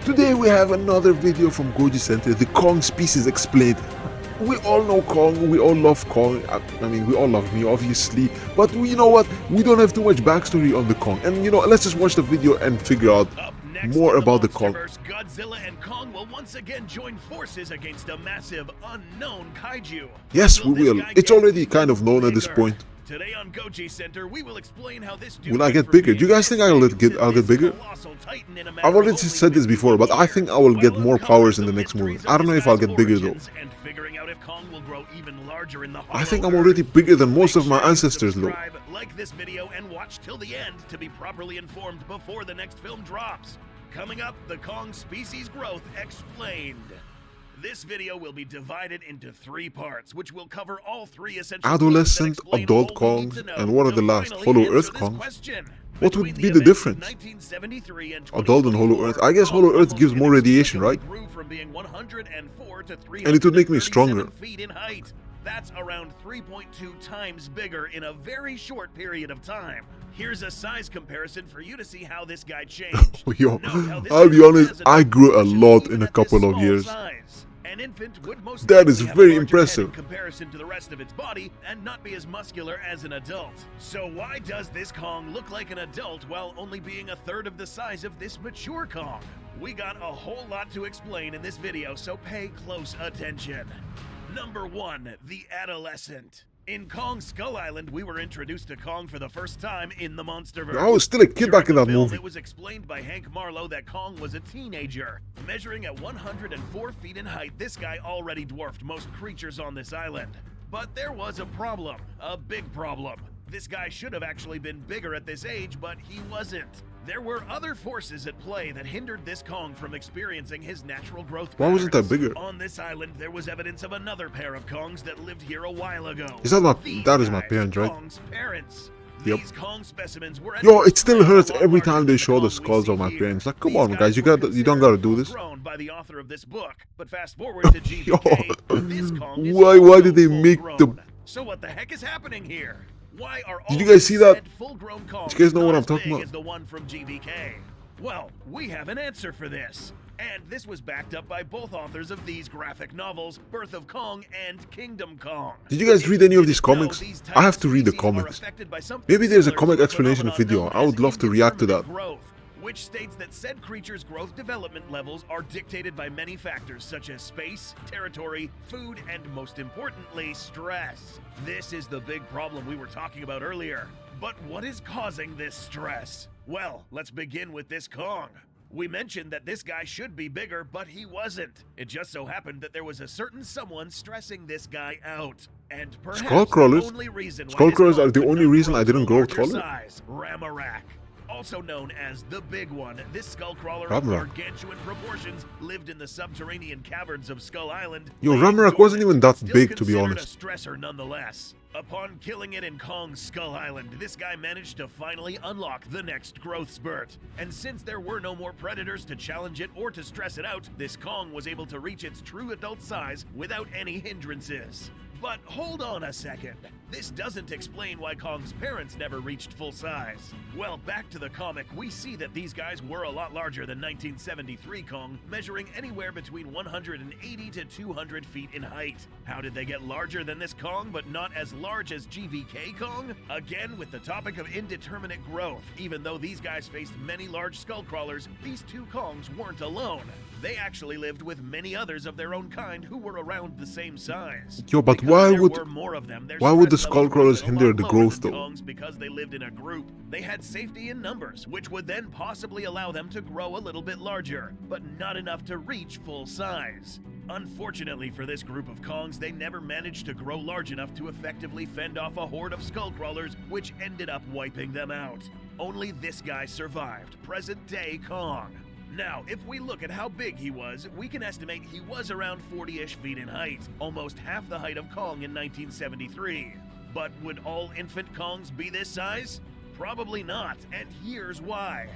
Today we have another video from Goji Center, the Kong species explained. We all know Kong, we all love Kong, I mean we all love me obviously, but you know what, we don't have too much backstory on the Kong, and you know, let's just watch the video and figure out more about the Kong. Godzilla and Kong will once again join forces against a massive unknown kaiju. Yes, we will. It's already kind of known at this point. Today on Goji Center, we will explain how this Will I get bigger? Do you guys think I'll get bigger? I've already said this before, but I think I will get more powers in the next movie. I don't know if I'll get bigger though. I think I'm already bigger than most of my ancestors though. Like this video and watch till the end to be properly informed before the next film drops. Coming up, the Kong species growth explained. This video will be divided into 3 parts, which will cover all 3 essential adolescent, adult Kongs, and what are the last? Hollow Earth Kongs? What would be the difference? Adult and Hollow Earth. I guess Hollow Earth gives more radiation, right? And it would make me stronger. That's around 3.2 times bigger in a very short period of time. Here's a size comparison for you to see how this guy changed. Yo, I'll be honest, I grew a lot in a couple of years. An infant would most that is very impressive in comparison to the rest of its body and not be as muscular as an adult. So why does this Kong look like an adult while only being a third of the size of this mature Kong? We got a whole lot to explain in this video, so pay close attention. Number 1, the adolescent. In Kong Skull Island, we were introduced to Kong for the first time in the Monsterverse. I was still a kid back in that movie. It was explained by Hank Marlowe that Kong was a teenager. Measuring at 104 feet in height, this guy already dwarfed most creatures on this island. But there was a problem, a big problem. This guy should have actually been bigger at this age, but he wasn't. There were other forces at play that hindered this Kong from experiencing his natural growth patterns. Why wasn't that bigger? On this island, there was evidence of another pair of Kongs that lived here a while ago. Is that my parents, right? Kong's parents. Yep. These Kong specimens were Yo, it still hurts every time they show the skulls of my parents. Like, come on, guys, you don't gotta do this. By the author of this book, but fast forward to GVK, this Kong is why did they make the? So what the heck is happening here? Why are all did you guys see that? Full-grown Kongs you guys know what I'm talking about? as the one from GVK? Well, we have an answer for this. And this was backed up by both authors of these graphic novels, Birth of Kong and Kingdom Kong. Did you guys read any of these comics? I have to read the comics. Maybe there's a comic explanation video. I would love to react to that. Which states that said creatures' growth development levels are dictated by many factors such as space, territory, food, and most importantly, stress. This is the big problem we were talking about earlier. But what is causing this stress? Well, let's begin with this Kong. We mentioned that this guy should be bigger, but he wasn't. It just so happened that there was a certain someone stressing this guy out. And perhaps Skullcrawlers? Skullcrawlers are the only reason I didn't grow taller? Ramarak. Also known as the Big One, this skullcrawler of gargantuan proportions lived in the subterranean caverns of Skull Island. Yo, Ramarak wasn't even that big, to be honest. A stressor nonetheless. Upon killing it in Kong's Skull Island, this guy managed to finally unlock the next growth spurt. And since there were no more predators to challenge it or to stress it out, this Kong was able to reach its true adult size without any hindrances. But hold on a second. This doesn't explain why Kong's parents never reached full size. Well, back to the comic, we see that these guys were a lot larger than 1973 Kong, measuring anywhere between 180 to 200 feet in height. How did they get larger than this Kong, but not as large as GVK Kong? Again, with the topic of indeterminate growth, even though these guys faced many large skull crawlers, these 2 Kongs weren't alone. They actually lived with many others of their own kind who were around the same size. Yo, but why would the skullcrawlers hinder the growth though? Because they lived in a group. They had safety in numbers, which would then possibly allow them to grow a little bit larger, but not enough to reach full size. Unfortunately for this group of Kongs, they never managed to grow large enough to effectively fend off a horde of skullcrawlers, which ended up wiping them out. Only this guy survived, present-day Kong. Now, if we look at how big he was, we can estimate he was around 40-ish feet in height, almost half the height of Kong in 1973. But would all infant Kongs be this size? Probably not, and here's why.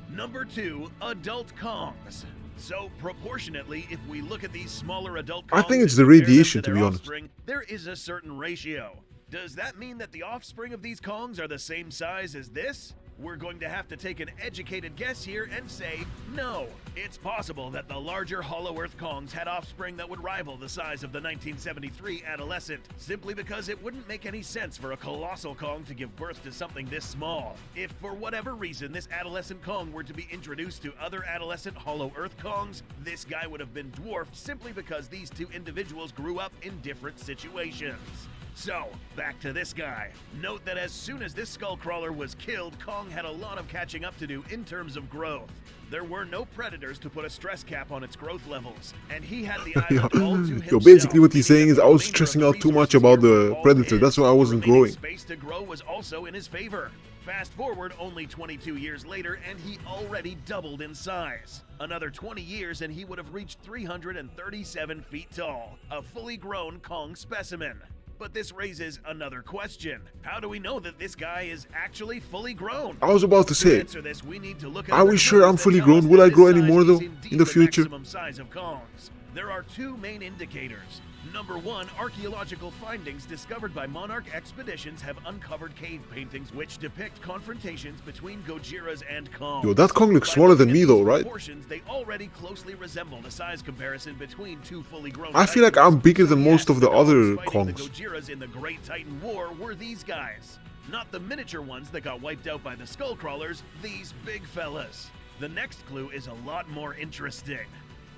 Number 2, adult Kongs. So, proportionately, if we look at these smaller adult Kongs, I think it's the radiation, to be honest. There is a certain ratio. Does that mean that the offspring of these Kongs are the same size as this? We're going to have to take an educated guess here and say no. It's possible that the larger Hollow Earth Kongs had offspring that would rival the size of the 1973 adolescent, simply because it wouldn't make any sense for a colossal Kong to give birth to something this small. If for whatever reason this adolescent Kong were to be introduced to other adolescent Hollow Earth Kongs, this guy would have been dwarfed simply because these two individuals grew up in different situations. So, back to this guy. Note that as soon as this skullcrawler was killed, Kong had a lot of catching up to do in terms of growth. There were no predators to put a stress cap on its growth levels, and he had the island all to himself. Yo, basically what he's saying is I was stressing out too much about the predator, that's why I wasn't growing. Space to grow was also in his favor. Fast forward only 22 years later, and he already doubled in size. Another 20 years and he would have reached 337 feet tall, a fully grown Kong specimen. But this raises another question. How do we know that this guy is actually fully grown? I was about to say, answer this, we need to look at are we sure I'm fully grown? Will I grow any more though in the future? Maximum size of Kongs. There are two main indicators. Number one, archaeological findings discovered by Monarch expeditions have uncovered cave paintings which depict confrontations between Godzillas and Kongs. Yo, that Kong looks smaller than me though, right? They already closely resemble the size comparison between two fully grown I feel like I'm bigger than most of the other Kongs. The Kongs. Godzillas in the Great Titan War were these guys. Not the miniature ones that got wiped out by the skullcrawlers, these big fellas. The next clue is a lot more interesting.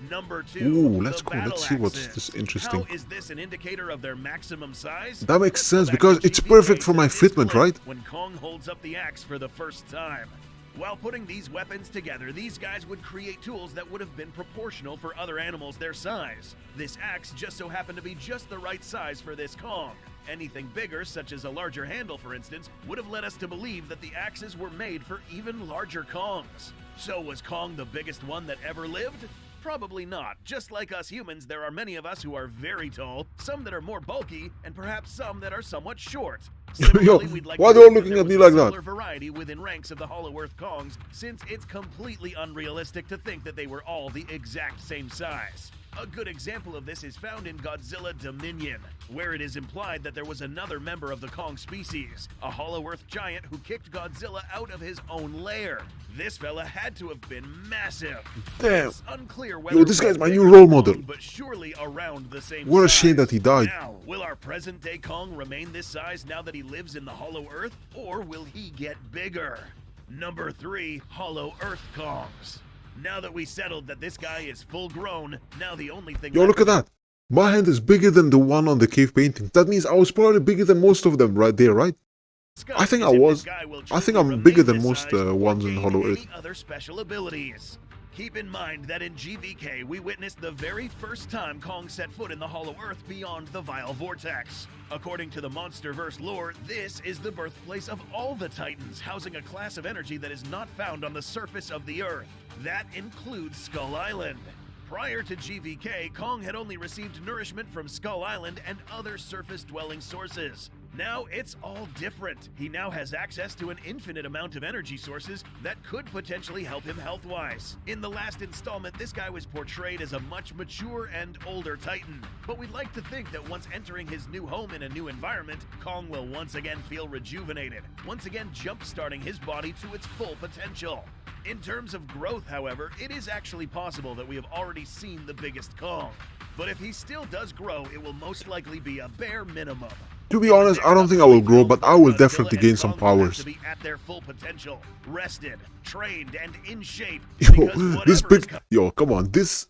Number two, ooh, let's go. Let's see what's this interesting. How is this an indicator of their maximum size? That makes sense because it's perfect for my fitment, right? When Kong holds up the axe for the first time. While putting these weapons together, these guys would create tools that would have been proportional for other animals their size. This axe just so happened to be just the right size for this Kong. Anything bigger, such as a larger handle for instance, would have led us to believe that the axes were made for even larger Kongs. So was Kong the biggest one that ever lived? Probably not. Just like us humans, there are many of us who are very tall, some that are more bulky, and perhaps some that are somewhat short. Yo, why are they all looking at me like that? Variety within ranks of the Hollow Earth Kongs, since it's completely unrealistic to think that they were all the exact same size. A good example of this is found in Godzilla Dominion, where it is implied that there was another member of the Kong species, a Hollow Earth giant who kicked Godzilla out of his own lair. This fella had to have been massive. Damn. It's unclear whether yo, this guy's my new role model. But surely around the same what a size. shame that he died. Now, will our present-day Kong remain this size now that he lives in the Hollow Earth, or will he get bigger? Number 3, Hollow Earth Kongs. Now that we settled that this guy is full grown, now the only thing Yo, look at that. My hand is bigger than the one on the cave painting. That means I was probably bigger than most of them right there, right? I think I was. I think I'm bigger than most ones in Hollow Earth. Other special abilities. Keep in mind that in GVK, we witnessed the very first time Kong set foot in the Hollow Earth beyond the Vile Vortex. According to the Monsterverse lore, this is the birthplace of all the Titans, housing a class of energy that is not found on the surface of the Earth. That includes Skull Island. Prior to GVK, Kong had only received nourishment from Skull Island and other surface-dwelling sources. Now it's all different. He now has access to an infinite amount of energy sources that could potentially help him health-wise. In the last installment, this guy was portrayed as a much mature and older Titan. But we'd like to think that once entering his new home in a new environment, Kong will once again feel rejuvenated, once again jump-starting his body to its full potential. In terms of growth, however, it is actually possible that we have already seen the biggest Kong. But if he still does grow, it will most likely be a bare minimum. To be honest, I don't think I will grow, but I will definitely gain some powers. To be at their full potential, rested, trained, and in shape. Yo, come on, this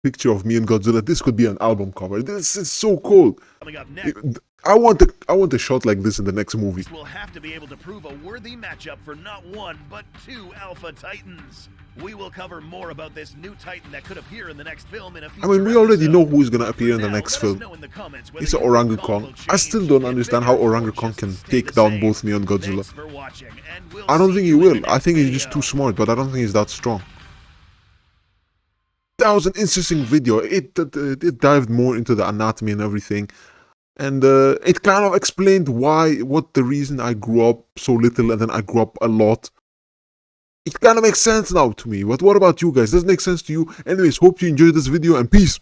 picture of me and Godzilla, this could be an album cover. This is so cool. Coming up next, I want a shot like this in the next movie. We'll have to be able to prove a worthy matchup for not one, but 2 Alpha Titans. We will cover more about this new Titan that could appear in the next film in a future I mean, we already episode. know who is gonna appear in the next film. It's an Orangutan. I still don't understand how Orangutan can take down both me and Godzilla. I don't think he will. I think he's just too smart, but I don't think he's that strong. That was an interesting video. It dived more into the anatomy and everything. And it kind of explained what the reason I grew up so little and then I grew up a lot. It kind of makes sense now to me. But what about you guys? Does it make sense to you? Anyways, hope you enjoyed this video and peace.